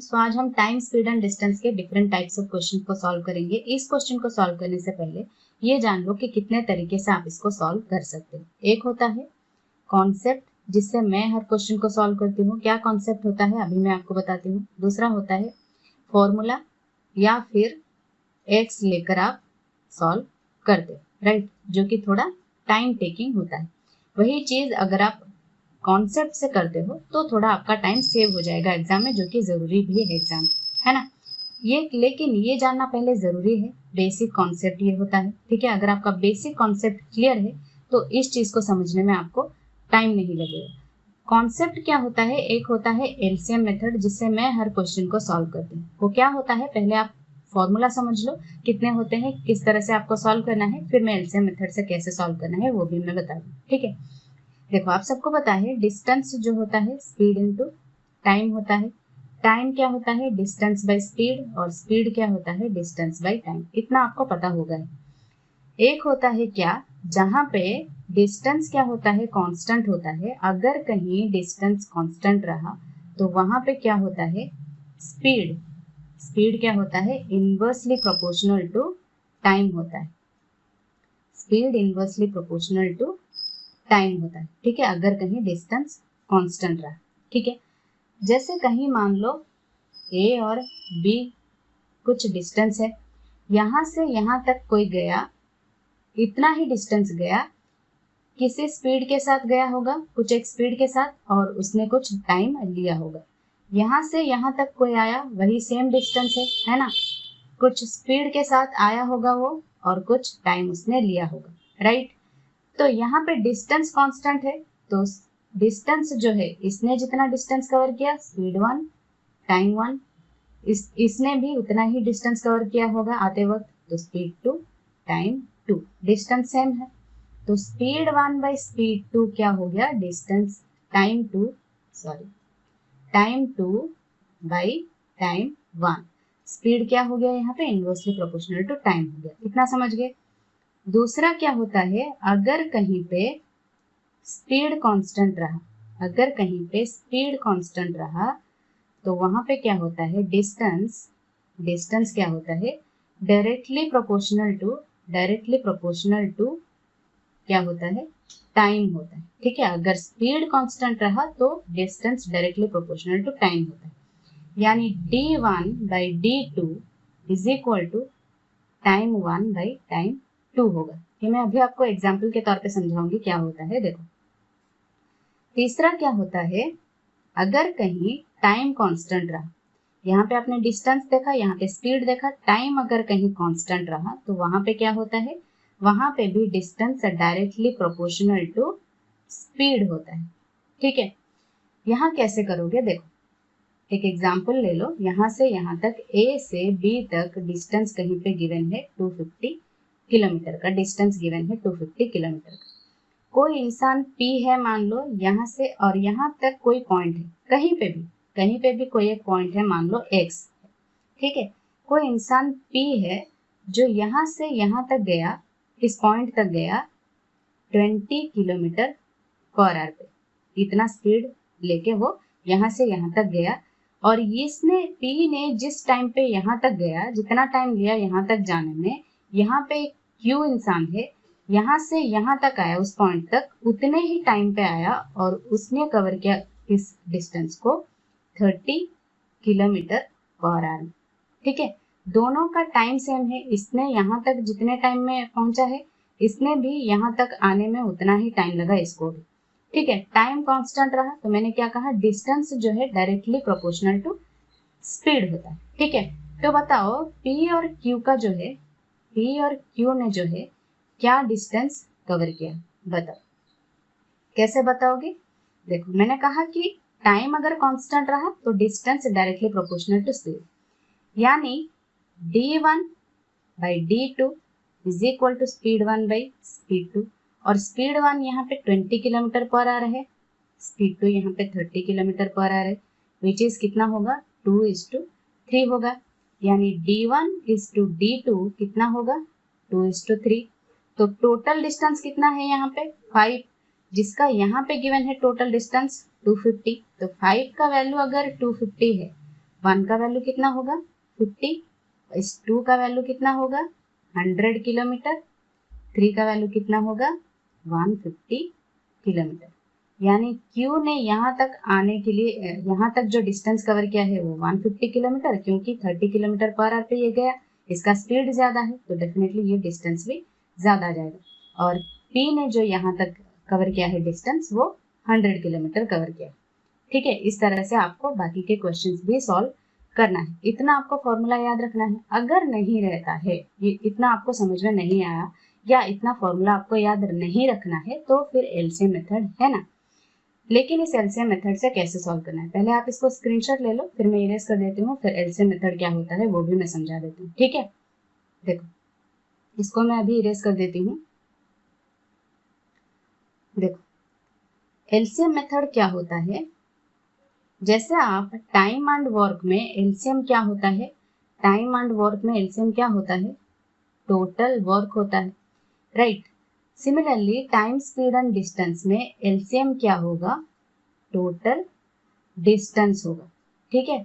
तो आज हम टाइम, स्पीड एंड डिस्टेंस के डिफरेंट टाइप्स ऑफ क्वेश्चन को सॉल्व करेंगे। इस क्वेश्चन को सॉल्व करने से पहले ये जान लो कि कितने तरीके से आप इसको सॉल्व कर सकते हो। एक होता है कॉन्सेप्ट, जिससे मैं हर क्वेश्चन को सॉल्व करती हूँ। क्या कॉन्सेप्ट होता है अभी मैं आपको बताती हूँ। दूसरा होता है फॉर्मूला, या फिर एक्स लेकर आप सॉल्व करते हो, राइट, जो कि थोड़ा टाइम टेकिंग होता है। वही चीज अगर आप कॉन्सेप्ट से करते हो तो थोड़ा आपका टाइम सेव हो जाएगा एग्जाम में, जो कि जरूरी भी है एग्जाम, है ना। लेकिन ये जानना पहले जरूरी है, बेसिक कॉन्सेप्ट ये होता है, ठीक है। अगर आपका बेसिक कॉन्सेप्ट क्लियर है तो इस चीज को समझने में आपको टाइम नहीं लगेगा। कॉन्सेप्ट क्या होता है, एक होता है एलसीएम मेथड, जिससे मैं हर क्वेश्चन को सॉल्व करती हूँ। वो क्या होता है, पहले आप फॉर्मूला समझ लो कितने होते हैं, किस तरह से आपको सॉल्व करना है, फिर मैं एलसीएम मेथड से कैसे सॉल्व करना है वो भी मैं बता दूँ, ठीक है। देखो, आप सबको पता है डिस्टेंस जो होता है स्पीड इनटू टाइम होता है। टाइम क्या होता है, डिस्टेंस बाय स्पीड, और स्पीड क्या होता है, डिस्टेंस बाय टाइम। इतना आपको पता होगा। एक होता है क्या, जहां पे डिस्टेंस क्या होता है, कांस्टेंट होता है। अगर कहीं डिस्टेंस कांस्टेंट रहा तो वहां पे क्या होता है, स्पीड। स्पीड क्या होता है, इनवर्सली प्रोपोर्शनल टू टाइम होता है। Speed inversely proportional to time होता है, ठीक है, अगर कहीं डिस्टेंस कांस्टेंट रहा, ठीक है। जैसे कहीं मान लो ए और बी कुछ डिस्टेंस है, यहां से यहां तक कोई गया, इतना ही डिस्टेंस गया, किसी स्पीड के साथ गया होगा, कुछ एक स्पीड के साथ, और उसने कुछ टाइम लिया होगा। यहां से यहां तक कोई आया, वही सेम डिस्टेंस है ना। कुछ स्पीड के साथ आया होगा वो, और कुछ टाइम उसने लिया होगा, राइट। तो यहाँ पे डिस्टेंस कांस्टेंट है, तो डिस्टेंस जो है, इसने जितना डिस्टेंस कवर किया, स्पीड 1 टाइम 1, इसने भी उतना ही डिस्टेंस कवर किया होगा आते वक्त, तो स्पीड 2 टाइम 2। डिस्टेंस सेम है, तो स्पीड 1 बाई स्पीड 2 क्या हो गया, distance time 2, sorry time 2 by time 1। Speed क्या हो गया यहाँ पे, इनवर्सली प्रोपोर्शनल टू टाइम हो गया। इतना समझ गए। दूसरा क्या होता है, अगर कहीं पे स्पीड कांस्टेंट रहा, अगर कहीं पे स्पीड कांस्टेंट रहा तो वहां पे क्या होता है, डिस्टेंस। डिस्टेंस क्या होता है, डायरेक्टली प्रोपोर्शनल टू क्या होता है, टाइम होता है, ठीक है। अगर स्पीड कांस्टेंट रहा तो distance directly proportional to time होता है। यानी d1 by d2 is equal to time 1 by time 2 होगा। ये मैं अभी आपको एग्जाम्पल के तौर पे समझाऊंगी क्या होता है। देखो, तीसरा क्या होता है, अगर कहीं टाइम कांस्टेंट रहा, यहाँ पे आपने डिस्टेंस देखा, यहाँ पे स्पीड देखा, टाइम अगर कहीं कांस्टेंट रहा तो वहां पे क्या होता है, वहां पे भी distance directly proportional to speed होता है, ठीक है। यहाँ कैसे करोगे, देखो एक एग्जाम्पल ले लो। यहाँ से यहाँ तक A से B तक डिस्टेंस कहीं पे गिवन है 250 किलोमीटर का, डिस्टेंस गिवन है 250 किलोमीटर का। कोई इंसान P है मान लो, यहाँ से और यहाँ तक कोई पॉइंट है, कहीं पे भी कोई एक पॉइंट है, मान लो X, ठीक है। कोई इंसान P है जो यहाँ से यहाँ तक गया, किस पॉइंट तक गया, 20 किलोमीटर पर आवर पे। इतना स्पीड लेके वो यहाँ से यहाँ तक गया, और इसने P ने जिस टाइम पे यहाँ तक गया, जितना टाइम लिया यहाँ तक जाने में, यहाँ पे Q इंसान है, यहाँ से यहाँ तक आया, उस पॉइंट तक उतने ही टाइम पे आया, और उसने कवर किया इस डिस्टेंस को 30 किलोमीटर पर आवर, ठीक है। दोनों का टाइम सेम है, इसने यहाँ तक जितने टाइम में पहुंचा है, इसने भी यहाँ तक आने में उतना ही टाइम लगा इसको भी, ठीक है। टाइम कांस्टेंट रहा तो मैंने क्या कहा, डिस्टेंस जो है डायरेक्टली प्रोपोर्शनल टू स्पीड होता है, ठीक है। तो बताओ P और Q का जो है, P और Q ने जो है क्या डिस्टेंस कवर किया, बताओ कैसे बताओगे। देखो, मैंने कहा कि टाइम अगर कांस्टेंट रहा तो distance directly proportional to speed, यानी d1 by d2 is equal to speed 1 by speed 2। और स्पीड 1 यहाँ पे 20 किलोमीटर पर आवर है, स्पीड 2 यहाँ पे 30 किलोमीटर पर आवर है, विच इज कितना होगा, 2:3 होगा। यानी d1 इज टू d2 कितना होगा, 2:3। तो टोटल डिस्टेंस कितना है यहाँ पे, 5, जिसका यहाँ पे गिवन है टोटल डिस्टेंस 250। तो 5 का वैल्यू अगर 250 है 1 का वैल्यू कितना होगा 50, इस 2 का वैल्यू कितना होगा 100 किलोमीटर, 3 का वैल्यू कितना होगा 150 किलोमीटर। यानी Q ने यहाँ तक आने के लिए यहाँ तक जो डिस्टेंस कवर किया है वो 150 किलोमीटर, क्योंकि 30 किलोमीटर पर आवर पे ये गया, इसका स्पीड ज़्यादा है तो डेफिनेटली ये डिस्टेंस भी ज़्यादा जाएगा। और P ने जो यहाँ तक कवर किया है डिस्टेंस वो 100 किलोमीटर कवर किया। ठीक है, इस तरह से आपको बाकी के क्वेश्चंस भी सॉल्व करना है। इतना आपको फॉर्मूला याद रखना है। अगर नहीं रहता है, ये इतना आपको समझ में नहीं आया या इतना फॉर्मूला आपको याद नहीं रखना है तो फिर एलसीएम मेथड है ना। लेकिन इस एलसीएम मेथड से कैसे सॉल्व करना है, पहले आप इसको स्क्रीनशॉट ले लो, फिर मैं इरेज कर देती हूँ, फिर एलसीएम मेथड क्या होता है वो भी मैं समझा देती हूँ। ठीक है, देखो इसको मैं अभी इरेज कर देती हूँ। देखो एलसीएम मेथड क्या होता है, जैसे आप टाइम एंड वर्क में एलसीएम क्या होता है, टाइम एंड वर्क में एलसीएम क्या होता है, टोटल वर्क होता है, right. Similarly time speed and distance में एलसीएम क्या होगा, टोटल डिस्टेंस होगा। ठीक है,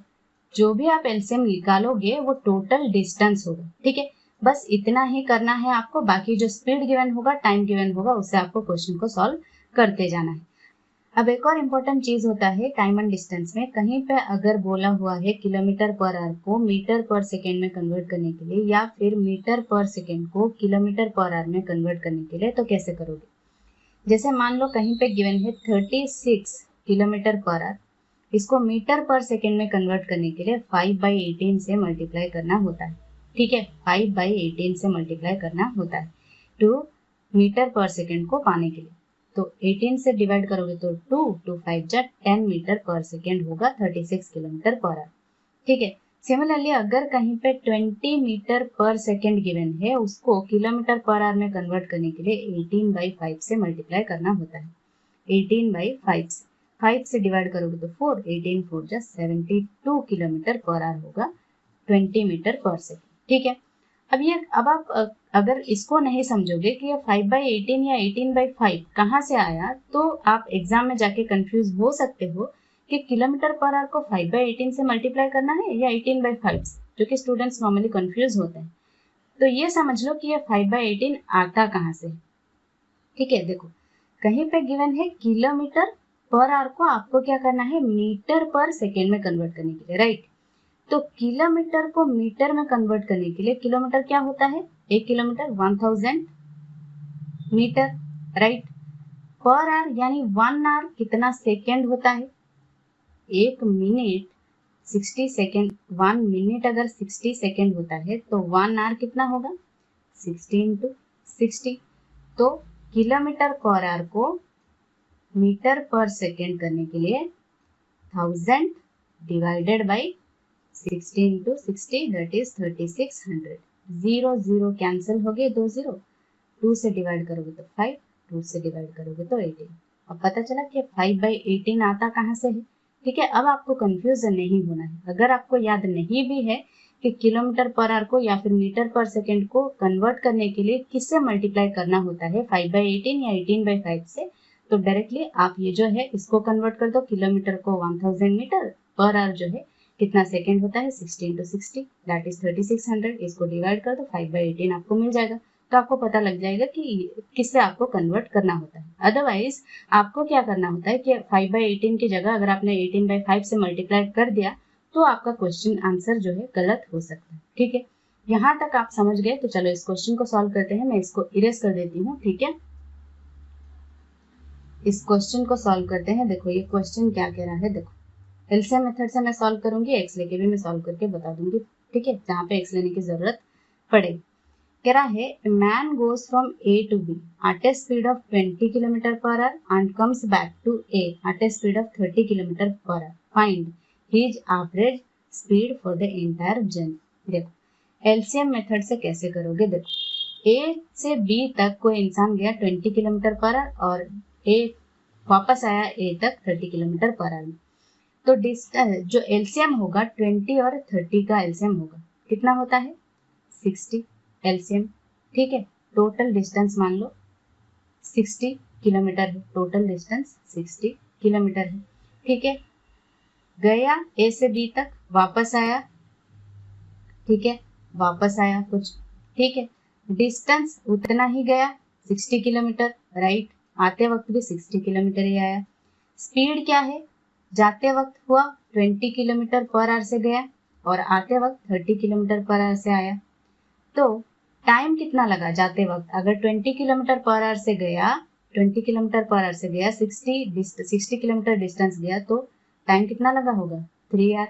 जो भी आप एलसीएम निकालोगे वो टोटल डिस्टेंस होगा। ठीक है, बस इतना ही करना है आपको, बाकी जो स्पीड गिवन होगा, टाइम गिवन होगा, उससे आपको क्वेश्चन को सॉल्व करते जाना है। अब एक और इम्पोर्टेंट चीज होता है टाइम एंड डिस्टेंस में, कहीं पे अगर बोला हुआ है किलोमीटर पर आवर को मीटर पर सेकेंड में कन्वर्ट करने के लिए, या फिर मीटर पर सेकेंड को किलोमीटर पर आवर में कन्वर्ट करने के लिए, तो कैसे करोगे। जैसे मान लो कहीं पे गिवन है 36 किलोमीटर पर आवर, इसको मीटर पर सेकेंड में कन्वर्ट करने के लिए 5/18 से मल्टीप्लाई करना होता है। ठीक है, 5/18 से मल्टीप्लाई करना होता है 2 मीटर पर सेकेंड को पाने के लिए। तो 18 से डिवाइड करोगे तो 2 5 जा 10 मीटर पर सेकेंड होगा 36 किलोमीटर पर आवर। ठीक है, सिमिलरली अगर कहीं पे 20 मीटर पर सेकेंड गिवन है, उसको किलोमीटर पर आवर में कन्वर्ट करने के लिए 18/5 से मल्टीप्लाई करना होता है। 18/5 से 5 से डिवाइड करोगे तो 4, 18 4 जा 72 किलोमीटर पर आवर होगा 20 मीटर पर सेकेंड। ठीक है, अब आप अगर इसको नहीं समझोगे कि ये 5/18 या 18/5 कहाँ से आया, तो आप एग्जाम में जाके कंफ्यूज हो सकते हो कि किलोमीटर पर आवर को 5/18 से मल्टीप्लाई करना है या 18/5 से, जो कि स्टूडेंट्स नॉर्मली कंफ्यूज होते हैं। तो ये समझ लो कि ये 5/18 आता कहाँ से। ठीक है, देखो कहीं पे गिवन है किलोमीटर पर आवर को आपको क्या करना है, मीटर पर सेकेंड में कन्वर्ट करने के लिए, राइट। तो किलोमीटर को मीटर में कन्वर्ट करने के लिए, किलोमीटर क्या होता है, 1 kilometre 1000 metre, right. Per hour यानी 1 आवर कितना सेकेंड होता है, 1 मिनट 60 सेकेंड। 1 मिनट अगर 60 सेकेंड होता है तो 1 आवर कितना होगा 60 × 60। तो किलोमीटर पर आवर को मीटर पर सेकेंड करने के लिए 1000 divided by 60 × 60 that is 3600। 0 0 cancel हो गए, 2 0, 2 से डिवाइड करोगे तो 5, 2 से डिवाइड करोगे तो 18। अब पता चला कि 5/18 आता कहाँ से है। ठीक है, अब आपको कंफ्यूजन नहीं होना है। अगर आपको याद नहीं भी है कि किलोमीटर पर आवर को या फिर मीटर पर सेकेंड को कन्वर्ट करने के लिए किससे मल्टीप्लाई करना होता है, 5/18 या 18/5 से, तो डायरेक्टली आप ये जो है इसको कन्वर्ट कर दो, किलोमीटर को 1000 मीटर, पर आवर जो है कितना सेकेंड होता है 60 × 60 दैट इज 3600। इसको डिवाइड कर दो, 5/18 आपको मिल जाएगा। तो आपको पता लग जाएगा कि किससे आपको कन्वर्ट करना होता है। अदरवाइज आपको क्या करना होता है कि 5/18 की जगह अगर आपने 18/5 से मल्टीप्लाई कर दिया तो आपका क्वेश्चन आंसर जो है गलत हो सकता है। ठीक है, यहाँ तक आप समझ गए, तो चलो इस क्वेश्चन को सॉल्व करते हैं। मैं इसको इरेज कर देती हूँ। ठीक है, इस क्वेश्चन को सॉल्व करते हैं। देखो ये क्वेश्चन क्या कह रहा है, देखो एलसीएम मेथड से मैं सॉल्व करूंगी, एक्स लेके भी मैं सॉल्व करके बता दूंगी। ठीक है, जहाँ पे एक्स लेने की जरूरत पड़ेगी। कह रहा है man goes from A to B at a speed of 20 kilometre per hour and comes back to A at a speed of 30 kilometre per hour. Find his average speed for the entire journey. देखो LCM method से कैसे करोगे, देखो ए से B तक कोई इंसान गया 20 किलोमीटर पर आवर और ए वापस आया ए तक 30 किलोमीटर पर आवर। तो डिस्टेंस जो एलसीएम होगा 20 और 30 का एलसीएम होगा, कितना होता है 60 एलसीएम। ठीक है, टोटल डिस्टेंस मान लो 60 किलोमीटर है, टोटल डिस्टेंस 60 किलोमीटर है। ठीक है, गया ए से बी तक वापस आया, ठीक है, वापस आया कुछ, ठीक है, डिस्टेंस उतना ही गया 60 किलोमीटर, राइट, आते वक्त भी 60 किलोमीटर ही आया। स्पीड क्या है, जाते वक्त हुआ 20 किलोमीटर पर आवर से गया और आते वक्त 30 किलोमीटर पर आवर से आया। तो टाइम कितना लगा जाते वक्त, अगर 20 किलोमीटर पर आवर से गया, 20 किलोमीटर पर आवर से गया, 60 किलोमीटर डिस्टेंस गया, तो टाइम कितना लगा होगा, 3 आवर।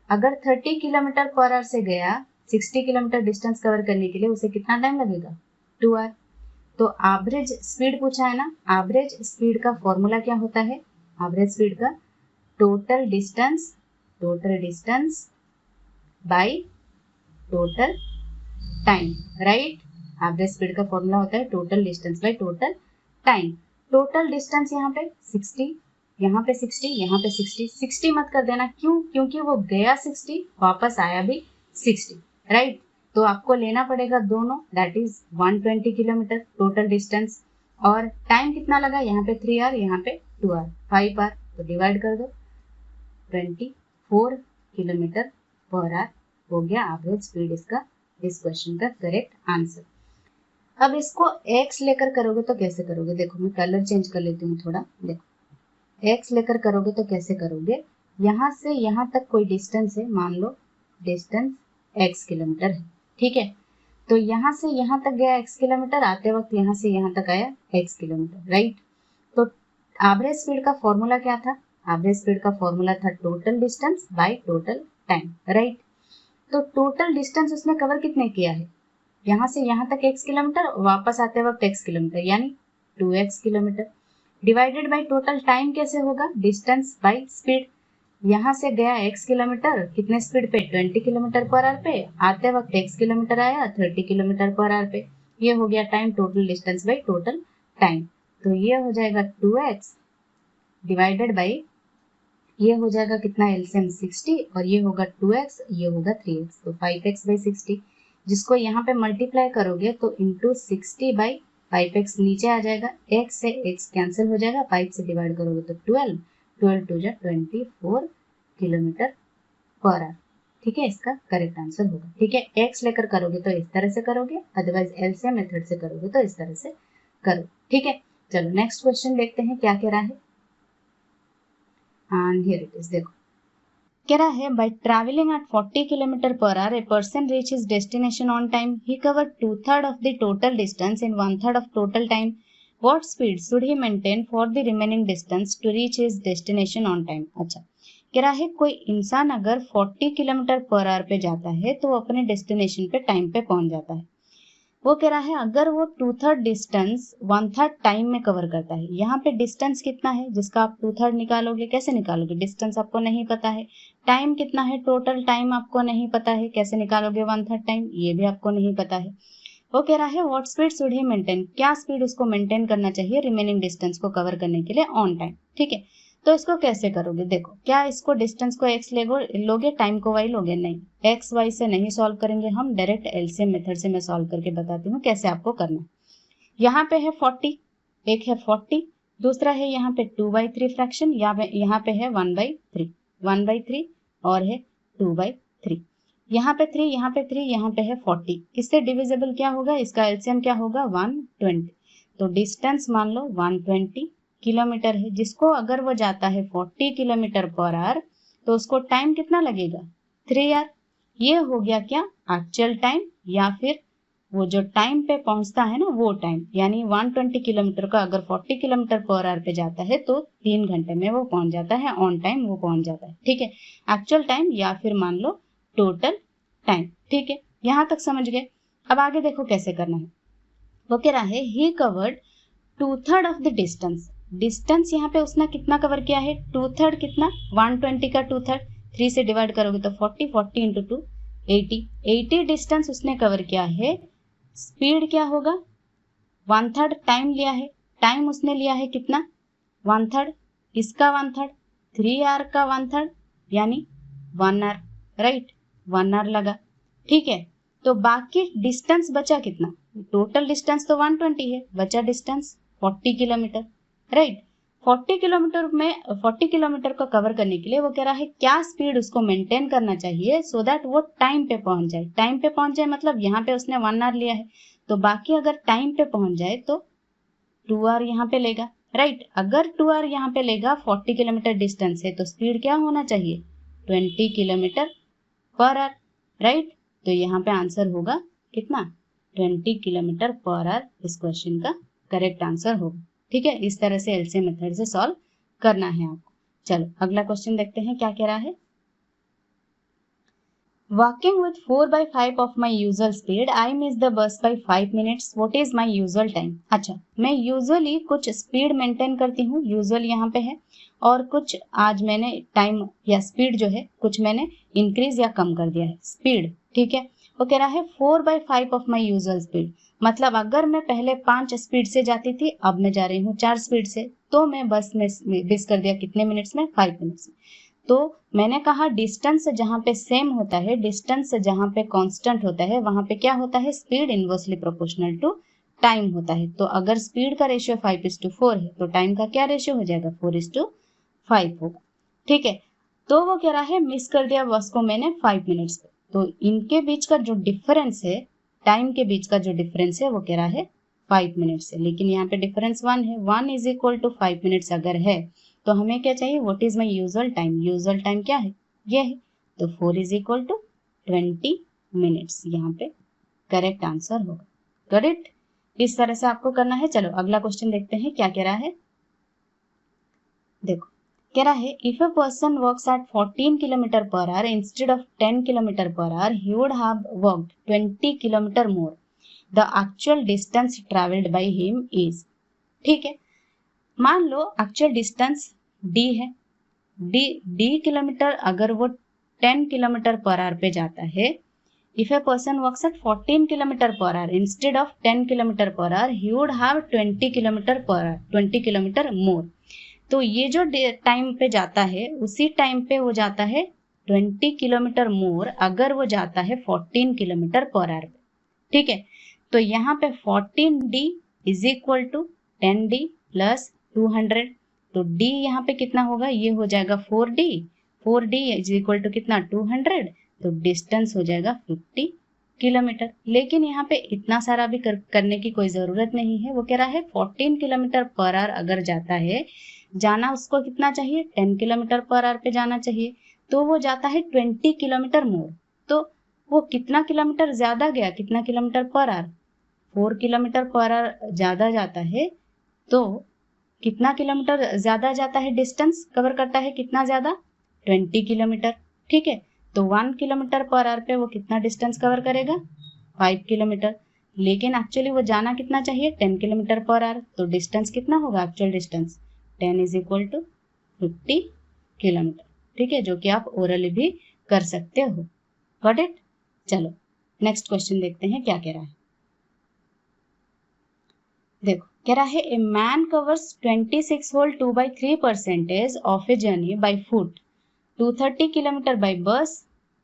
अगर 30 किलोमीटर पर आवर से गया, 60 किलोमीटर डिस्टेंस कवर करने के लिए उसे कितना टाइम लगेगा, 2 आवर। तो एवरेज स्पीड पूछा है ना, एवरेज स्पीड का फॉर्मूला क्या होता है, एवरेज स्पीड का total distance by total time, right. Average speed का फॉर्मूला होता है total distance by total time. Total distance यहाँ पे 60, यहाँ पे 60, यहाँ पे 60 मत कर देना, क्यों, क्योंकि वो गया 60, वापस आया भी 60, राइट। तो आपको लेना पड़ेगा दोनों, that is 120 kilometre total distance, और टाइम कितना लगा, यहाँ पे 3 आवर, यहाँ पे 2 आवर, 5 आवर, तो डिवाइड कर दो, 24 किलोमीटर पर आवर हो गया एवरेज स्पीड इसका, इस क्वेश्चन का करेक्ट आंसर। अब इसको x लेकर करोगे तो कैसे करोगे, देखो मैं कलर चेंज कर लेती हूँ थोड़ा, देखो x लेकर करोगे तो कैसे करोगे, यहाँ से यहाँ तक कोई डिस्टेंस है, मान लो डिस्टेंस x किलोमीटर है, ठीक है, तो यहाँ से यहाँ तक गया x किलोमीटर, आते वक्त यहाँ से यहाँ तक आया x किलोमीटर, राइट। तो एवरेज स्पीड का फॉर्मूला क्या था, एवरेज स्पीड का फॉर्मूला था total distance by total time, right. तो टोटल डिस्टेंस उसने कवर कितने किया है, यहाँ से यहाँ तक x किलोमीटर, वापस आते वक्त x किलोमीटर, यानी 2x kilometre, divided by total time कैसे होगा, डिस्टेंस बाय स्पीड, यहाँ से गया x किलोमीटर कितने स्पीड पे, 20 किलोमीटर पर आवर पे, आते वक्त x किलोमीटर आया 30 किलोमीटर पर आवर पे, ये हो गया time, total distance by total time. तो ये हो जाएगा 2x डिवाइडेड बाई, ये हो जाएगा कितना एलसीएम 60, और ये होगा 2x, ये होगा 3x, तो 5x बाई 60, जिसको यहाँ पे मल्टीप्लाई करोगे तो इंटू 60 बाई 5x नीचे आ जाएगा, x से x कैंसिल हो जाएगा, 5 से डिवाइड करोगे तो 12 टू जा 24 किलोमीटर पर आवर, ठीक है, इसका करेक्ट आंसर होगा, ठीक है। x लेकर करोगे तो इस तरह से करोगे, अदरवाइज एलसीएम मेथड से करोगे तो इस तरह से करो, ठीक है। चलो नेक्स्ट क्वेश्चन देखते हैं क्या कह रहा है, and here it is, देखो कह रहा है by traveling at 40 km per hour a person reaches destination on time, he covered 2/3 of the total distance in 1/3 of total time, what speed should he maintain for the remaining distance to reach his destination on time। अच्छा, कह रहा है कोई इंसान अगर 40 kilometre per our पे जाता है तो वो अपने डेस्टिनेशन पे टाइम पे पहुंच जाता है। वो कह रहा है अगर वो 2/3 डिस्टेंस 1/3 टाइम में कवर करता है, यहाँ पे डिस्टेंस कितना है जिसका आप 2/3 निकालोगे, कैसे निकालोगे, डिस्टेंस आपको नहीं पता है, टाइम कितना है, टोटल टाइम आपको नहीं पता है, कैसे निकालोगे 1/3 टाइम, ये भी आपको नहीं पता है। वो कह रहा है what speed should he maintain, क्या स्पीड उसको मेंटेन करना चाहिए रिमेनिंग डिस्टेंस को कवर करने के लिए ऑन टाइम, ठीक है। तो इसको कैसे करोगे, देखो क्या इसको डिस्टेंस को x लोगे, टाइम को y लोगे, नहीं, x y से नहीं सॉल्व करेंगे हम, डायरेक्ट एलसीएम मेथड से मैं सॉल्व करके बताती हूँ कैसे आपको करना। यहाँ पे है 40, एक है 40, दूसरा है यहाँ पे 2/3 फ्रैक्शन, यहाँ पे है 1/3 और है 2/3, यहाँ पे 3, यहाँ पे 3, यहाँ पे है 40, इससे डिविजिबल क्या होगा, इसका एलसीएम क्या होगा 120, तो डिस्टेंस मान लो 120 किलोमीटर है, जिसको अगर वो जाता है 40 किलोमीटर पर आवर तो उसको टाइम कितना लगेगा 3 आवर। ये हो गया क्या एक्चुअल टाइम, या फिर वो जो टाइम पे पहुंचता है ना वो टाइम, यानी 120 किलोमीटर का अगर 40 किलोमीटर पर आवर पे जाता है तो 3 घंटे में वो पहुंच जाता है, ऑन टाइम वो पहुंच जाता है, ठीक है, एक्चुअल टाइम या फिर मान लो टोटल टाइम, ठीक है, यहाँ तक समझ गए। अब आगे देखो कैसे करना है, वो कह रहा है he covered 2/3 of the distance, distance यहाँ पे उसने कितना कवर किया है 2/3, कितना 120 का 2/3, 3 से डिवाइड करोगे तो 40 इंटू 2 80 डिस्टेंस उसने कवर किया है। स्पीड क्या होगा 1/3, टाइम लिया है, टाइम उसने लिया है कितना 1/3, इसका 1/3, 3 आवर का 1/3 यानी 1 आवर, राइट, 1 आवर लगा, ठीक है। तो बाकी डिस्टेंस बचा कितना, टोटल डिस्टेंस तो 120 है, बचा डिस्टेंस 40 किलोमीटर, राइट। 40 किलोमीटर में 40 किलोमीटर को कवर करने के लिए वो कह रहा है क्या स्पीड उसको मेंटेन करना चाहिए सो दैट वो टाइम पे पहुंच जाए। टाइम पे पहुंच जाए मतलब यहाँ पे उसने 1 आवर लिया है, तो बाकी अगर टाइम पे पहुंच जाए तो 2 आवर यहाँ पे लेगा, राइट। अगर 2 आवर यहाँ पे लेगा, 40 किलोमीटर डिस्टेंस है, तो स्पीड क्या होना चाहिए, 20 किलोमीटर पर आवर, राइट। तो यहाँ पे आंसर होगा कितना, 20 किलोमीटर पर आवर इस क्वेश्चन का करेक्ट आंसर होगा। ठीक है, इस तरह से एलसीएम मेथड से सॉल्व करना है आपको। चलो अगला क्वेश्चन देखते हैं क्या कह रहा है। Walking with 4/5 of my usual speed, I miss the bus by 5 minutes. What is my usual time? अच्छा, मैं यूजुअली कुछ स्पीड मेंटेन करती हूँ, यूजुअल यहाँ पे है, और कुछ आज मैंने टाइम या स्पीड जो है कुछ मैंने इंक्रीज या कम कर दिया है स्पीड। ठीक है, वो कह रहा है 4/5 ऑफ माई यूजुअल स्पीड, मतलब अगर मैं पहले 5 स्पीड से जाती थी, अब मैं जा रही हूँ 4 स्पीड से, तो मैं बस में मिस कर दिया कितने मिनट्स में, 5 मिनट्स में। तो मैंने कहा डिस्टेंस जहां पे सेम होता है, डिस्टेंस जहां पे कांस्टेंट होता है, वहां पे क्या होता है, speed inversely proportional to time होता है। तो अगर स्पीड का रेशियो 5:4 है तो टाइम का क्या रेशियो हो जाएगा, 4:5 होगा। ठीक है, तो वो कह रहा है मिस कर दिया बस को मैंने 5 मिनट्स पे, तो इनके बीच का जो डिफरेंस है, टाइम के बीच का जो डिफरेंस है वो कह रहा है 5 मिनट्स है, लेकिन यहाँ पे डिफरेंस 1 है, 1 इज इक्वल टू 5 मिनट्स अगर है तो हमें क्या चाहिए, what is my usual time, usual time क्या है, ये है, तो 4 इज इक्वल टू 20 मिनट्स यहाँ पे करेक्ट आंसर होगा। करेक्ट, इस तरह से आपको करना है। चलो अगला क्वेश्चन देखते हैं क्या कह रहा है। देखो कह रहा है if a person works at 14 kilometre per our instead of 10 kilometre per our he would have worked 20 kilometre more, the actual distance travelled by him is. ठीक है, मान लो एक्चुअल डिस्टेंस d है, d किलोमीटर, अगर वो 10 kilometre per our पे जाता है, if a person works at 14 kilometre per our instead of 10 kilometre per our he would have 20 kilometre per our, 20 kilometre मोर। तो ये जो टाइम पे जाता है उसी टाइम पे वो जाता है 20 किलोमीटर मोर अगर वो जाता है 14 किलोमीटर पर आवर पे। ठीक है, तो यहाँ पे 14d is equal to 10d plus 200, तो d यहाँ पे कितना होगा, ये हो जाएगा 4d, 4d is equal to कितना 200, तो डिस्टेंस हो जाएगा 50 किलोमीटर। लेकिन यहाँ पे इतना सारा भी करने की कोई जरूरत नहीं है, वो कह रहा है 14 किलोमीटर पर आवर अगर जाता है, जाना उसको कितना चाहिए, 10 किलोमीटर पर आवर पे जाना चाहिए, तो वो जाता है 20 किलोमीटर मोर, तो वो कितना किलोमीटर ज्यादा गया, कितना kilometre per our, 4 kilometre per our ज्यादा जाता है, तो कितना किलोमीटर ज्यादा जाता है, डिस्टेंस कवर करता है कितना ज्यादा, 20 किलोमीटर। ठीक है, तो 1 किलोमीटर पर आवर पे वो कितना डिस्टेंस कवर करेगा, 5 किलोमीटर, लेकिन एक्चुअली वो जाना कितना चाहिए, 10 किलोमीटर पर आवर, तो डिस्टेंस कितना होगा, actual distance 10 is equal to 50 kilometre. ठीक है, जो कि आप ओरली भी कर सकते हो। Got it. चलो नेक्स्ट क्वेश्चन देखते हैं क्या कह रहा है। देखो कह रहा है a man covers 26 whole 2/3% of a journey by foot, 230 kilometer by bus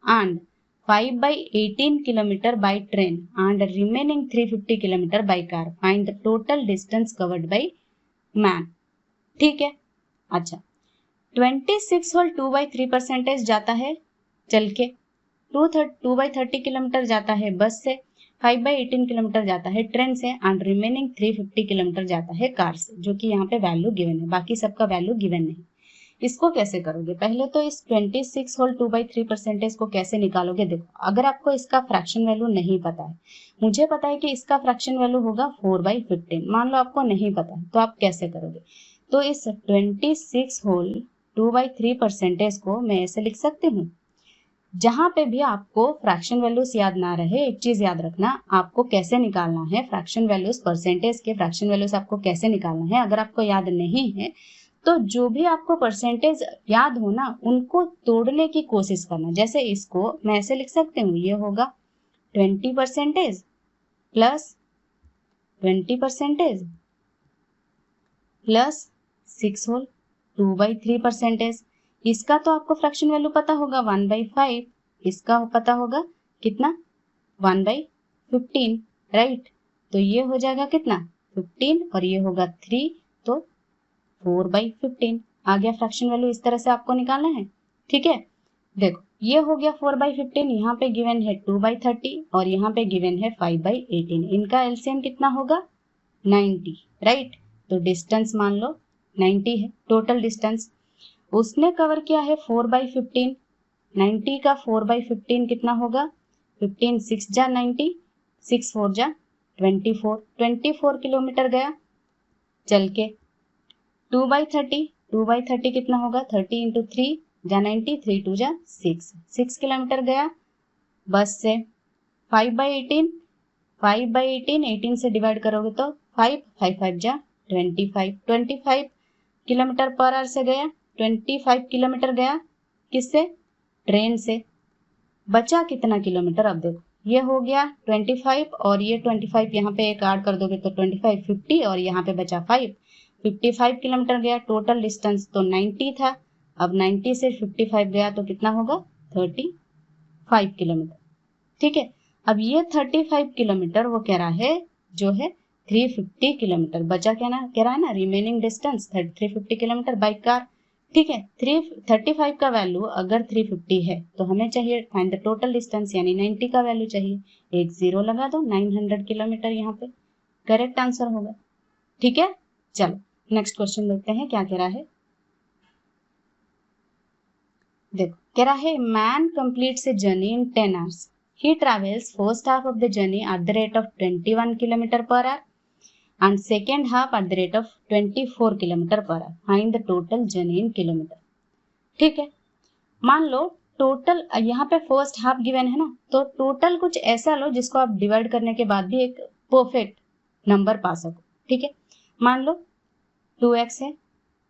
and 5/18 kilometer by train and remaining 350 kilometer by car, find the total distance covered by man. ठीक है, अच्छा 26 होल 2/3% जाता है चल के, 2/30 किलोमीटर जाता है बस से, 5/18 किलोमीटर जाता है ट्रेन से एंड रिमेनिंग 350 किलोमीटर जाता है कार से, जो कि यहाँ पे वैल्यू गिवन है, बाकी सबका वैल्यू गिवन नहीं। इसको कैसे करोगे, पहले तो इस 26 होल 2/3% को कैसे निकालोगे। देखो अगर आपको इसका फ्रैक्शन वैल्यू नहीं पता है, मुझे पता है कि इसका फ्रैक्शन वैल्यू होगा 4/15, मान लो आपको नहीं पता है तो आप कैसे करोगे, तो इस 26 होल 2/3% को मैं ऐसे लिख सकती हूँ। जहां पे भी आपको फ्रैक्शन वैल्यूज याद ना रहे, एक चीज याद रखना, आपको कैसे निकालना है फ्रैक्शन वैल्यूज, परसेंटेज के फ्रैक्शन वैल्यूज आपको कैसे निकालना है। अगर आपको याद नहीं है तो जो भी आपको परसेंटेज याद हो ना, उनको तोड़ने की कोशिश करना। जैसे इसको मैं ऐसे लिख सकती हूँ, ये होगा 20% प्लस 20% प्लस 6 होल 2/3%। इसका तो आपको फ्रैक्शन वैल्यू पता होगा 1/5, इसका पता होगा कितना 1/15, राइट। तो ये हो जाएगा कितना 15 और ये होगा 3, तो 4/15 आ गया। फ्रैक्शन वैल्यू इस तरह से आपको निकालना है, ठीक है। देखो ये हो गया 4/15, यहाँ पे गिवन है 2/30 और यहाँ पे गिवन है 5/18। इनका एलसीएम कितना होगा? 90, राइट। तो डिस्टेंस मान लो 90 है टोटल डिस्टेंस। उसने कवर किया है 4/15, 90 का 4/15 कितना होगा? 15 6 जा 90, 6 4 जा 24 किलोमीटर गया चल के। 2/30 कितना होगा? 30 इंटू 3 जा 90, 3 2 जा 6 किलोमीटर गया बस से। 5/18, 18 से डिवाइड करोगे तो 5 5 जा 25 किलोमीटर पर आवर से गया। 25 किलोमीटर गया किससे? ट्रेन से। बचा कितना किलोमीटर? अब देखो ये हो गया 25 और ये 25 यहाँ पे एक ऐड कर दोगे तो 25 50 और यहाँ पे बचा 5, 55 किलोमीटर गया। टोटल डिस्टेंस तो 90 था, अब 90 से 55 गया तो कितना होगा? 35 किलोमीटर, ठीक है। अब ये 35 किलोमीटर वो कह रहा है जो है 350 किलोमीटर बचा, क्या ना कह रहा है ना, remaining distance 350 kilometre by car, ठीक है। 35 का वैल्यू अगर 350 है तो हमें चाहिए फाइंड द टोटल डिस्टेंस, यानी 90 का वैल्यू चाहिए। एक जीरो लगा दो, 900 किलोमीटर यहाँ पे करेक्ट आंसर होगा, ठीक है। चलो नेक्स्ट क्वेश्चन देखते हैं क्या कह रहा है। देखो कह रहा है man completes a journey in 10 hours. He travels first half of the journey at the rate of 21 km per hour and second half at the rate of 24 km per hour. Find the total journey in kilometer. ठीक है, मान लो total यहाँ पे first half given है ना, तो total कुछ ऐसा लो जिसको आप डिवाइड करने के बाद भी एक परफेक्ट नंबर पा सको, ठीक है। मान लो 2x है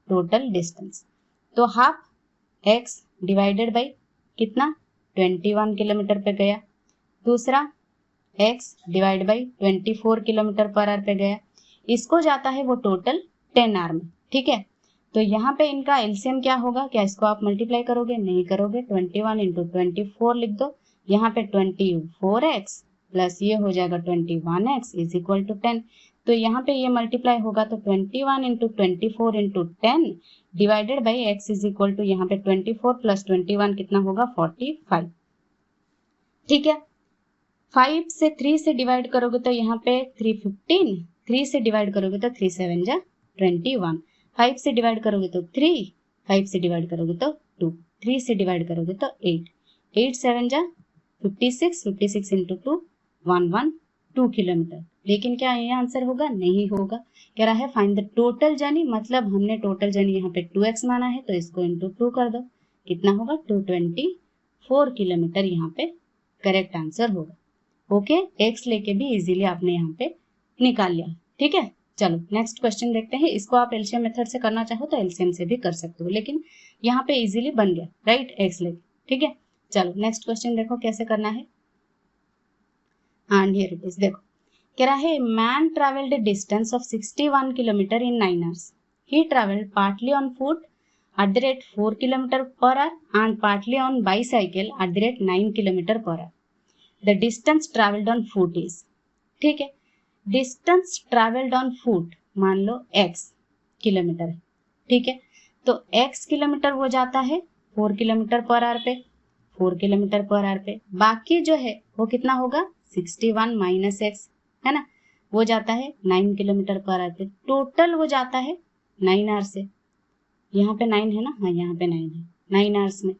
टोटल डिस्टेंस, तो हाफ x डिवाइडेड बाई कितना? 21 किलोमीटर पे गया। दूसरा x divide by 24 kilometre per our पे गया। इसको जाता है वो टोटल 10 आवर में, ठीक है। तो यहाँ पे इनका एलसीएम क्या होगा? क्या इसको आप मल्टीप्लाई करोगे? नहीं करोगे। 21 इंटू 24 लिख दो, यहाँ पे 24x प्लस ये हो जाएगा 21x इज इक्वल टू 10। तो यहाँ पे ये मल्टीप्लाई होगा तो 21 into 24 into 10 divided by x is equal to यहाँ पे 24 प्लस 21 कितना होगा? 45, ठीक है। 5 से 3 से डिवाइड करोगे तो यहाँ पे 315, 3 से डिवाइड करोगे तो 3 7 जा 21, 5 से डिवाइड करोगे तो 3, 5 से डिवाइड करोगे तो 2, 3 से डिवाइड करोगे तो 8, 8 7 जा 56, 56 इंटू 2 112 किलोमीटर। लेकिन क्या ये आंसर होगा? नहीं होगा। कह रहा है फाइंड द टोटल जर्नी, मतलब हमने टोटल जर्नी यहाँ पे 2x माना है तो इसको इंटू 2 कर दो, कितना होगा? 224 किलोमीटर यहाँ पे करेक्ट आंसर होगा। ओके, एक्स लेके भी इजीली आपने यहाँ पे निकाल लिया, ठीक है। चलो नेक्स्ट क्वेश्चन देखते हैं। इसको आप एलसीएम मेथड से करना चाहो तो एलसीएम से भी कर सकते हो, लेकिन यहाँ पे इजीली बन गया, राइट, एक्स लेके, ठीक है। चलो नेक्स्ट क्वेश्चन देखो कैसे करना है। एंड हियर इट इज, देखो कह रहा है man travelled A distance of 61 kilometre in 9 hours. He travelled partly on foot at the rate 4 km per hour and partly on bicycle at the rate 9 km per hour. The distance traveled on foot is, ठीक है। Distance travelled on foot मान लो x kilometre है, ठीक है। तो x kilometre वो जाता है 4 किलोमीटर पर आवर पे, 4 किलोमीटर पर आवर पे। बाकी जो है वो कितना होगा? 61 माइनस x, है ना, वो जाता है 9 किलोमीटर पर आवर पे। टोटल वो जाता है 9 आवर से। यहाँ पे 9 है ना, हाँ यहाँ पे 9 है, 9 आवर्स में।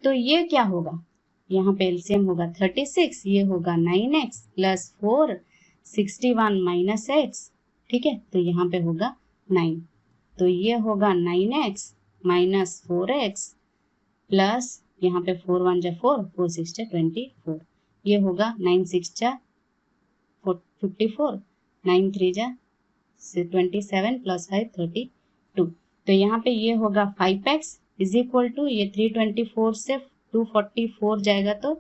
तो ये क्या होगा? यहाँ पे एलसीएम होगा 36, ये होगा 9x प्लस 4, 61 माइनस x, ठीक है। तो यहाँ पे होगा 9, तो ये होगा 9x माइनस 4x प्लस यहाँ पे 4 1 जा 4, 4 6 जा 24, ये होगा 9 6 जा 54, 9 3 जा 27 प्लस 5 32। तो यहाँ पे ये होगा 5x इज इक्वल टू, ये 324 से 244 जाएगा तो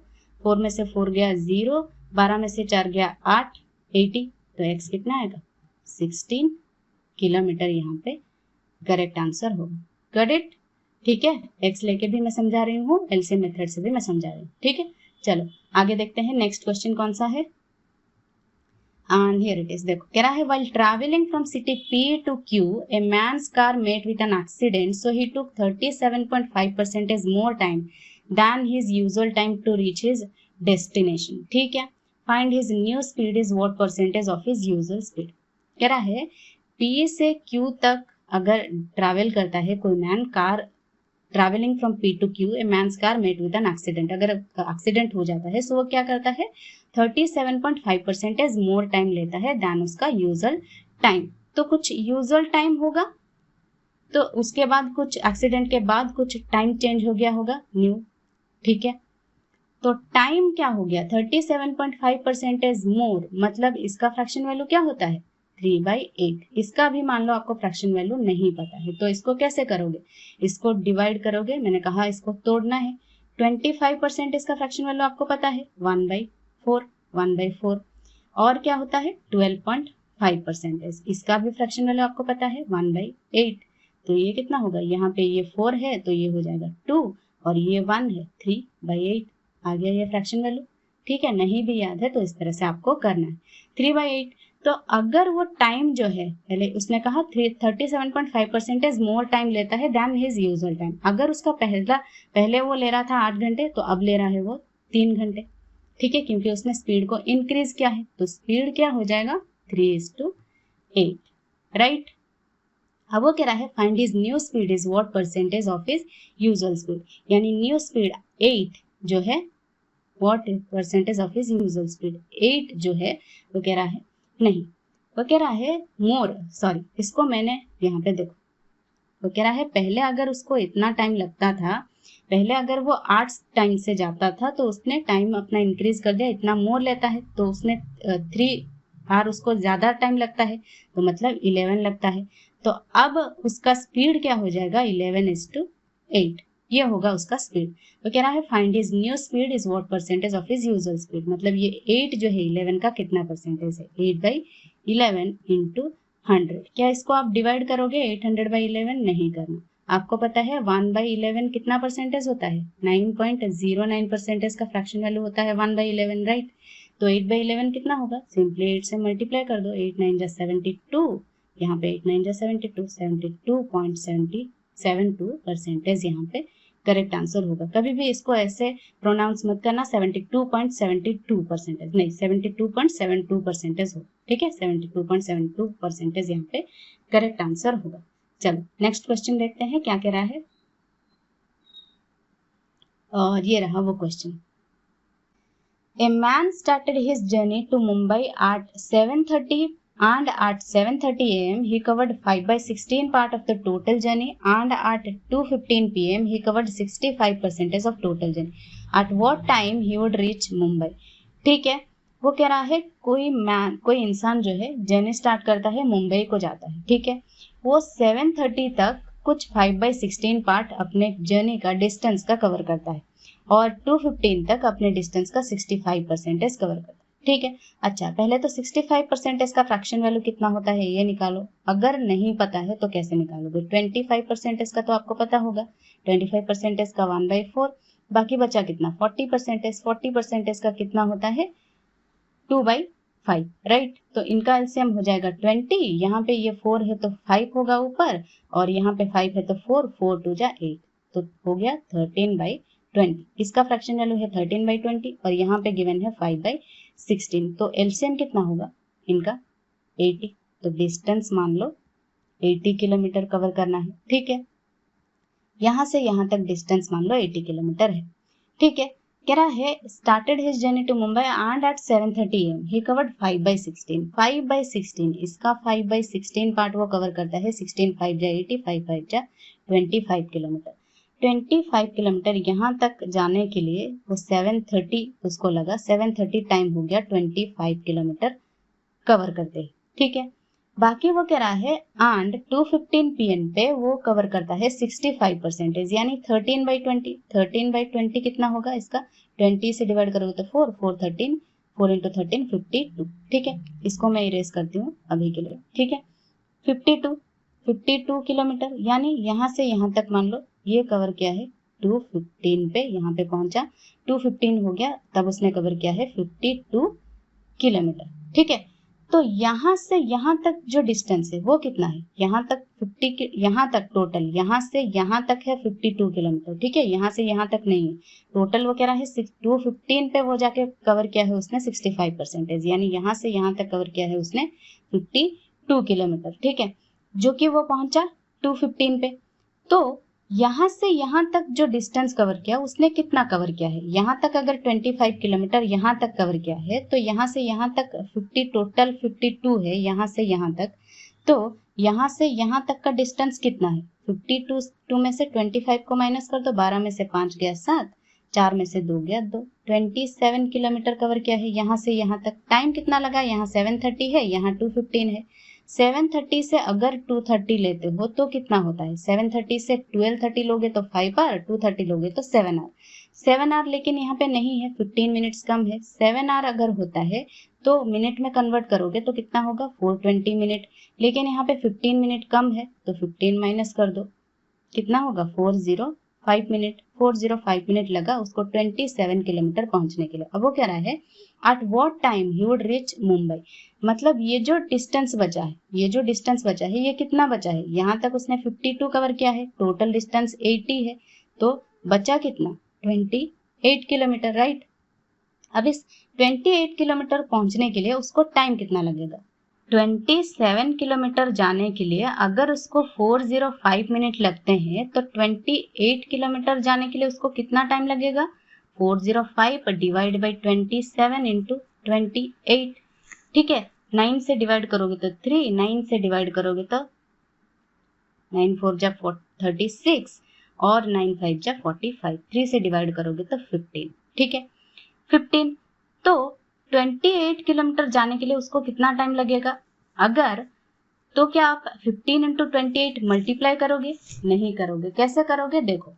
4 में से 4 गया 0, 12 में से 4 गया 8, 80। तो x कितना आएगा? 16 किलोमीटर यहाँ पे करेक्ट आंसर होगा। गॉट इट, ठीक है। x लेके भी मैं समझा रही हूँ, एलसीएम मेथड से भी मैं समझा रही हूँ, ठीक है। चलो आगे देखते हैं नेक्स्ट क्वेश्चन कौन सा है। And here it is, देखो कह रहा है while traveling from city P to Q, a man's car met with an accident, so he took 37.5% more time than his usual time to reach his destination. ठीक है, find his new speed is what percentage of his usual speed. कह रहा है P से Q तक अगर travel करता है कोई man, car travelling from P to Q, a man's car met with an accident, अगर एक्सीडेंट हो जाता है सो वो क्या करता है 37.5% मोर टाइम लेता है दैन उसका यूजुअल टाइम. तो कुछ यूजुअल टाइम होगा, तो उसके बाद कुछ एक्सीडेंट के बाद कुछ टाइम चेंज हो गया होगा न्यू. ठीक है, तो टाइम क्या हो गया 37.5% मोर, मतलब इसका फ्रैक्शन वैल्यू क्या होता है 3/8. इसका भी मान लो आपको फ्रैक्शन वैल्यू नहीं पता है, तो इसको कैसे करोगे, इसको डिवाइड करोगे. मैंने कहा इसको तोड़ना है. 25% इसका फ्रैक्शन वैल्यू आपको पता है 1/4. और क्या होता है 12.5%, इसका भी फ्रैक्शन वैल्यू आपको पता है 1/8. तो ये कितना होगा, यहाँ पे ये 4 है तो ये हो जाएगा 2 और ये 1 है 3/8. आ गया ये फ्रैक्शन वैल्यू. ठीक है, नहीं भी याद है तो इस तरह से आपको करना है 3/8. तो अगर वो टाइम जो है, पहले उसने कहा 37.5% मोर टाइम लेता है दैन हिज यूजुअल टाइम. अगर उसका पहले वो ले रहा था 8 घंटे तो अब ले रहा है वो 3 घंटे. ठीक है, क्योंकि उसने स्पीड को इंक्रीज किया है, तो स्पीड क्या हो जाएगा 3:8. राइट. अब वो कह रहा है find his new speed is what percentage of his usual speed, यानी न्यू स्पीड 8 जो है what percentage of his usual speed. 8 जो है वो कह रहा है नहीं, वो कह रहा है मोर, सॉरी इसको मैंने यहाँ पे देखो, वो कह रहा है पहले अगर उसको इतना टाइम लगता था, पहले अगर वो 8 टाइम से जाता था तो उसने टाइम अपना इंक्रीज कर दिया, इतना मोर लेता है तो उसने 3 बार उसको ज्यादा टाइम लगता है तो मतलब 11 लगता है. तो अब उसका स्पीड क्या हो जाएगा 11:8, ये होगा उसका स्पीड. तो कह रहा है find his new speed is what percentage of his usual speed, मतलब ये 8 जो है 11 का कितना परसेंटेज है 8/11 इंटू 100. क्या इसको आप डिवाइड करोगे 800/11? नहीं करना. आपको पता है 1/11 कितना परसेंटेज होता है 9.09% का फ्रैक्शन वैल्यू होता है 1/11. राइट. तो 8/11 कितना होगा, सिंपली 8 से मल्टीप्लाई कर दो. 8 9 जा 72, यहाँ पे 8 9 जा 72, 72.72% यहाँ पे करेक्ट आंसर होगा. कभी भी इसको ऐसे प्रोनाउंस मत करना 72.72%, नहीं 72.72% हो. ठीक है, 72.72% यहाँ पे करेक्ट आंसर होगा. चलो नेक्स्ट क्वेश्चन देखते हैं क्या कह रहा है. और ये रहा वो question. A man started his journey to Mumbai at 7:30 and at 7:30 a.m. he covered 5/16 part of the total journey and at 2:15 p.m. he covered 65% of total journey. At what time he would reach Mumbai? ठीक है, वो कह रहा है कोई इंसान जो है जर्नी स्टार्ट करता है, मुंबई को जाता है. ठीक है, वो 7:30 तक कुछ 5/16 पार्ट अपने जर्नी का डिस्टेंस का कवर करता है और 2:15 तक अपने डिस्टेंस का 65% कवर करता है. ठीक है, अच्छा पहले तो 65% का फ्रैक्शन वैल्यू कितना होता है ये निकालो. अगर नहीं पता है तो कैसे निकालोगे, 25% का तो आपको पता होगा, 25% का 1/4, बाकी बचा कितना 40%. 40% का कितना होता है 2/5. राइट. तो इनका एलसीएम हो जाएगा 20. यहाँ पे ये 4 है तो 5 होगा ऊपर, और यहाँ पे 5 है तो 4, 4 2 जा 8, तो हो गया 13/20. इसका फ्रैक्शन वैल्यू है 13/20 और यहाँ पे गिवन है 5/16. तो एलसीएम कितना होगा इनका 80. तो डिस्टेंस मान लो 80 किलोमीटर कवर करना है. ठीक है, यहाँ से यहाँ तक डिस्टेंस मान लो 80 किलोमीटर है. ठीक है, कह रहा है started his journey to Mumbai and at 7:30 am he covered 5/16. 5/16 इसका 5/16 पार्ट वो कवर करता है. 16 5 जा 80, 5 5 जा 25 किलोमीटर. 25 किलोमीटर यहाँ तक जाने के लिए वो 7:30 उसको लगा. 7:30 टाइम हो गया 25 किलोमीटर कवर करते हैं. ठीक है, बाकी वो कह रहा है एंड 2:15 PM पे वो कवर करता है 65%, यानी 13/20. 13/20 कितना होगा इसका, 20 से डिवाइड करोगे तो 4, 4 13, 4 into 13 52. ठीक है, इसको मैं इरेज करती हूँ अभी के लिए. ठीक है, 52 किलोमीटर, यानी यहाँ से यहाँ तक मान लो ये कवर किया है 2:15 पे, यहाँ पे पहुंचा 2:15 हो गया, तब उसने कवर किया है 52 किलोमीटर. ठीक है, तो यहाँ से यहाँ तक जो डिस्टेंस है वो कितना है, यहाँ तक 50, यहाँ तक टोटल यहाँ से यहाँ तक है 52 किलोमीटर, ठीक है, यहाँ से यहाँ तक नहीं है टोटल, वो कह रहा है 215 पे वो जाके कवर किया है उसने 65%, यानी यहाँ से यहाँ तक कवर किया है उसने 52 किलोमीटर, ठीक है, जो कि वो पहुंचा 215 पे। तो यहाँ से यहाँ तक जो डिस्टेंस कवर किया उसने कितना कवर किया है, यहाँ तक अगर 25 किलोमीटर यहाँ तक कवर किया है तो यहाँ से यहाँ तक 50, टोटल 52 है यहाँ से यहाँ तक, तो यहाँ से यहाँ तक का डिस्टेंस कितना है, 52 में से 25 को माइनस कर दो, 12 में से 5 गया 7, 4 में से 2 गया 2, 27 किलोमीटर कवर किया है यहाँ से यहाँ तक। टाइम कितना लगा, यहाँ 7:30 है, यहाँ 2:15 है। 7:30 से अगर 2:30 लेते हो तो कितना होता है, 7:30 से 12:30 लोगे तो 5 आवर, 2:30 लोगे तो 7 आवर। 7 आवर लेकिन यहाँ पे नहीं है, 15 मिनट्स कम है। 7 आवर अगर होता है तो मिनट में कन्वर्ट करोगे तो कितना होगा, 420 मिनट, लेकिन यहाँ पे 15 मिनट कम है तो 15 माइनस कर दो, कितना होगा 405 मिनट। 405 मिनट लगा उसको 27 किलोमीटर पहुंचने के लिए। अब वो कह रहा है at what time he would reach Mumbai, मतलब ये जो डिस्टेंस बचा है, ये जो डिस्टेंस बचा है ये कितना बचा है, यहाँ तक उसने 52 कवर किया है, टोटल डिस्टेंस 80 है, तो बचा कितना 28 किलोमीटर, राइट। अब इस 28 किलोमीटर पहुंचने के लिए उसको टाइम कितना लगेगा, 27 किलोमीटर जाने के लिए अगर उसको 405 मिनट लगते हैं तो 28 किलोमीटर जाने के लिए उसको कितना टाइम लगेगा, 405 डिवाइड बाई 27 इंटू 28, ठीक है। 9 से डिवाइड करोगे तो 3, 9 से डिवाइड करोगे तो 9 4 जा 36 और 9 5 जा 45, 3 से डिवाइड करोगे तो 15, ठीक है 15। तो 28 किलोमीटर जाने के लिए उसको कितना टाइम लगेगा, अगर तो क्या आप 15 इंटू 28 मल्टीप्लाई करोगे, नहीं करोगे, कैसे करोगे, देखो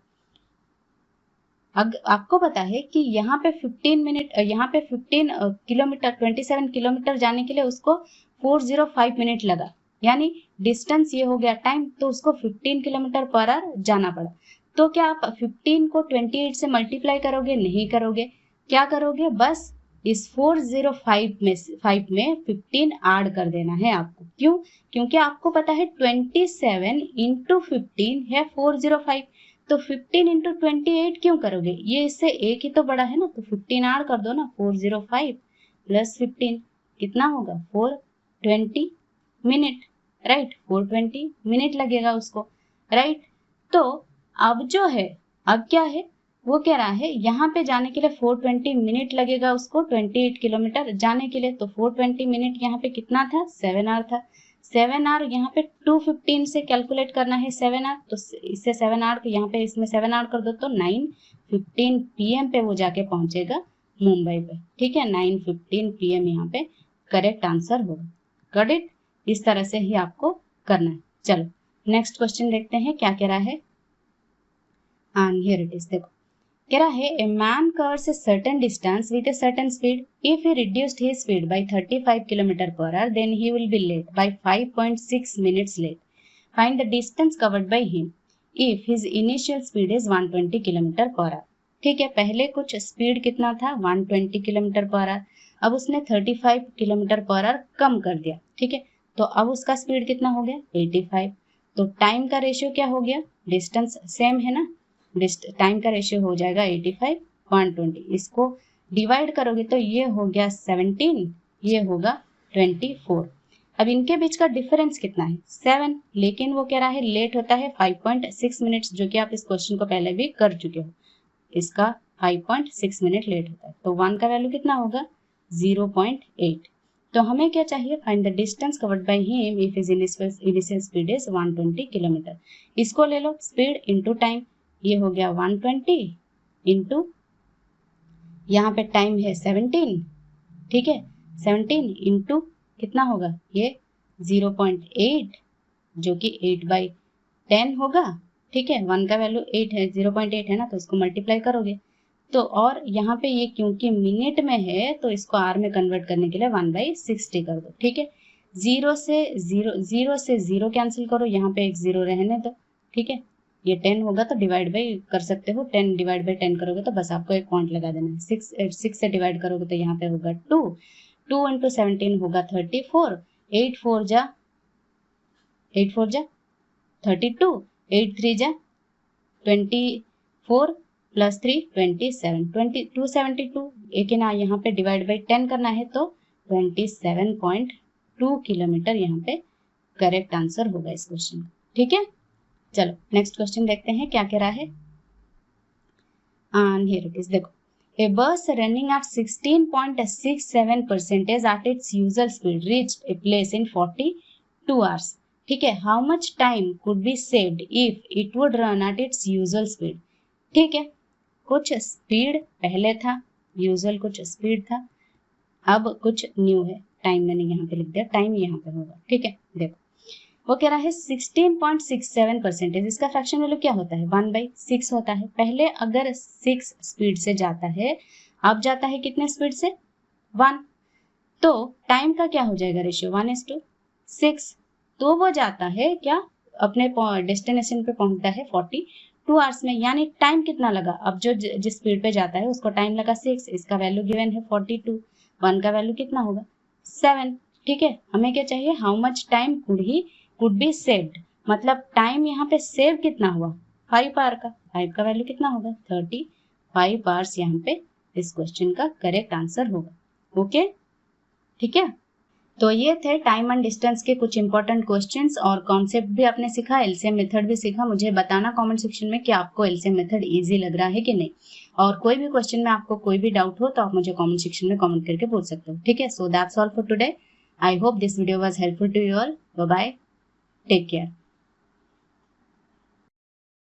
आपको पता है कि यहाँ पे 15 मिनट, यहाँ पे 15 किलोमीटर 27 किलोमीटर जाने के लिए उसको 405 मिनट लगा, यानी डिस्टेंस ये हो गया टाइम, तो उसको 15 किलोमीटर पर आवर जाना पड़ा। तो क्या आप 15 को 28 से मल्टीप्लाई करोगे, नहीं करोगे, क्या करोगे, बस इस 405 में 15 ऐड कर देना है आपको। क्यों, क्योंकि आपको पता है 27 इंटू 15 है 405, तो 15 इंटू 28 क्यों करोगे, ये इससे एक ही तो बड़ा है ना, तो 15 ऐड कर दो ना, 405 प्लस 15 कितना होगा 420 मिनट, राइट, 420 मिनट लगेगा उसको, राइट। तो अब जो है, अब क्या है, वो कह रहा है यहाँ पे जाने के लिए 420 मिनट लगेगा उसको 28 किलोमीटर जाने के लिए, तो 420 मिनट यहाँ पे कितना था, 7 आवर था। 7 आवर यहाँ पे 215 से कैलकुलेट करना है 7 आवर, तो इससे 7 आवर यहाँ पे इसमें 7 आवर कर दो तो 9:15 PM पे वो जाके पहुंचेगा मुंबई पे, ठीक है, 9:15 PM यहाँ पे करेक्ट आंसर होगा। गॉट इट, इस तरह से ही आपको करना है। चलो नेक्स्ट क्वेश्चन देखते हैं क्या कह रहा है। हियर इट इज, देखो कह रहा है, a man covers a certain distance with a certain speed, if he reduced his speed by 35 kilometre per hour then he will be late by 5.6 minutes late, find the distance covered by him if his initial speed is 120 kilometre per hour, ठीक है। पहले कुछ speed कितना था 120 kilometre per our, अब उसने 35 kilometre per our कम कर दिया, ठीक है, तो अब उसका स्पीड कितना हो गया 85, तो टाइम का रेशियो क्या हो गया, डिस्टेंस सेम है ना, टाइम का रेशियो हो जाएगा 85 120, इसको डिवाइड करोगे तो ये हो गया 17, ये होगा 24। अब इनके बीच का डिफरेंस कितना है 7, लेकिन वो कह रहा है लेट होता है 5.6 मिनट्स, जो कि आप इस क्वेश्चन को पहले भी कर चुके हो, इसका 5.6 मिनट लेट होता है, तो 1 का वैल्यू कितना होगा 0.8। तो हमें क्या चाहिए, find the distance covered by him if his initial speed is 120 kilometre. इसको ले लो स्पीड इनटू टाइम, ये हो गया 120 इंटू यहाँ पे टाइम है 17, ठीक है, 17 इंटू कितना होगा ये 0.8, जो कि 8/10 होगा, ठीक है, 1 का वैल्यू 8 है, 0.8 है ना, तो इसको मल्टीप्लाई करोगे तो, और यहाँ पे ये क्योंकि मिनट में है तो इसको आर में कन्वर्ट करने के लिए 1/60 कर दो, ठीक है। 0 से 0 कैंसिल करो, यहाँ पे एक 0 रहने दो, ठीक है, ये 10 होगा तो डिवाइड बाई कर सकते हो, 10 डिवाइड बाई 10 करोगे तो बस आपको एक पॉइंट लगा देना है। 6 से डिवाइड करोगे तो यहाँ पे होगा 2, 2 इंटू 17 होगा 34, 8 4 जा 32, 8 3 जा 24 प्लस 3 27, 272, लेकिन यहाँ पे डिवाइड बाई 10 करना है तो 27.2 किलोमीटर यहाँ पे करेक्ट आंसर होगा इस क्वेश्चन का। ठीक है, चलो नेक्स्ट क्वेश्चन देखते हैं क्या कह रहा है। And here it is, देखो, a bus running at 16.67% at its usual speed reached a place in 42 hours. ठीक है, how much time could be saved if it would run at its usual speed? ठीक है, कुछ speed पहले था, usual कुछ speed था, अब कुछ न्यू है, टाइम मैंने यहाँ पे लिख दिया, टाइम यहाँ पे होगा। ठीक है, देखो वो कह रहा है 16.67%, इसका फ्रैक्शन वैल्यू क्या होता है 1/6 होता है। पहले अगर 6 स्पीड से जाता है, अब जाता है कितने स्पीड से 1, तो टाइम का क्या हो जाएगा रेशियो 1:6, तो वो जाता है क्या अपने डेस्टिनेशन पे पहुंचता है 42 आवर्स में, यानी टाइम कितना लगा, अब जो जिस स्पीड पे जाता है उसको टाइम लगा 6, इसका वैल्यू गिवन है 42, 1 का वैल्यू कितना होगा 7। ठीक है, हमें क्या चाहिए, how much time could be saved, मतलब टाइम यहाँ पे सेव कितना हुआ 5 आवर का, 5 का वैल्यू कितना होगा 35 आवर्स यहाँ पे इस क्वेश्चन का करेक्ट आंसर होगा। ओके, ठीक है, तो ये थे टाइम एंड डिस्टेंस के कुछ इंपॉर्टेंट क्वेश्चंस और कॉन्सेप्ट भी आपने सीखा, एलसीएम मेथड भी सीखा। मुझे बताना कमेंट सेक्शन में कि आपको एलसीएम मेथड इजी लग रहा है कि नहीं, और कोई भी क्वेश्चन में आपको कोई भी डाउट हो तो आप मुझे कमेंट सेक्शन में कमेंट करके पूछ सकते हो। ठीक है, so that's all for today. I hope this video was helpful to you all. Bye bye, take care.